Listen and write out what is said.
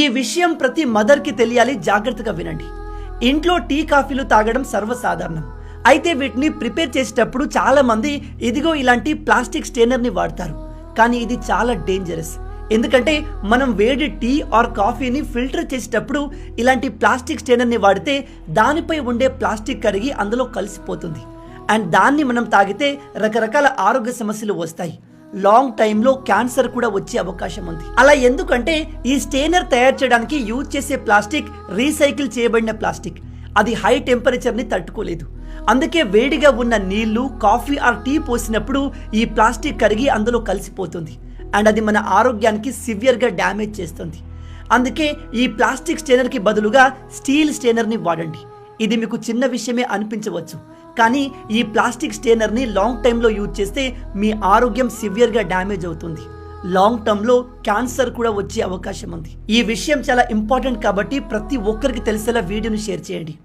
ఈ విషయం ప్రతి మదర్ కి తెలియాలి, జాగ్రత్తగా వినండి. ఇంట్లో టీ కాఫీలు తాగడం సర్వసాధారణం. అయితే వీటిని ప్రిపేర్ చేసేటప్పుడు చాలా మంది ఇదిగో ఇలాంటి ప్లాస్టిక్ స్టెయినర్ ని వాడతారు. కానీ ఇది చాలా డేంజరస్. ఎందుకంటే మనం వేడి టీ ఆర్ కాఫీని ఫిల్టర్ చేసేటప్పుడు ఇలాంటి ప్లాస్టిక్ స్టెయినర్ ని వాడితే దానిపై ఉండే ప్లాస్టిక్ కరిగి అందులో కలిసిపోతుంది. అండ్ దాన్ని మనం తాగితే రకరకాల ఆరోగ్య సమస్యలు వస్తాయి. లాంగ్ టైంలో క్యాన్సర్ కూడా వచ్చే అవకాశం ఉంది. అలా ఎందుకంటే ఈ స్టెయినర్ తయారు చేయడానికి యూజ్ చేసే ప్లాస్టిక్ రీసైకిల్ చేయబడిన ప్లాస్టిక్. అది హై టెంపరేచర్ ని తట్టుకోలేదు. అందుకే వేడిగా ఉన్న నీళ్లు, కాఫీ ఆర్ టీ పోసినప్పుడు ఈ ప్లాస్టిక్ కరిగి అందులో కలిసిపోతుంది. అండ్ అది మన ఆరోగ్యానికి సివియర్గా డ్యామేజ్ చేస్తుంది. అందుకే ఈ ప్లాస్టిక్ స్టెయినర్కి బదులుగా స్టీల్ స్టెయినర్ని వాడండి. ఇది మీకు చిన్న విషయమే అనిపించవచ్చు, కానీ ఈ ప్లాస్టిక్ స్టెయినర్ని లాంగ్ టైంలో యూజ్ చేస్తే మీ ఆరోగ్యం సివియర్గా డ్యామేజ్ అవుతుంది. లాంగ్ టర్మ్లో క్యాన్సర్ కూడా వచ్చే అవకాశం ఉంది. ఈ విషయం చాలా ఇంపార్టెంట్ కాబట్టి ప్రతి ఒక్కరికి తెలిసేలా వీడియోని షేర్ చేయండి.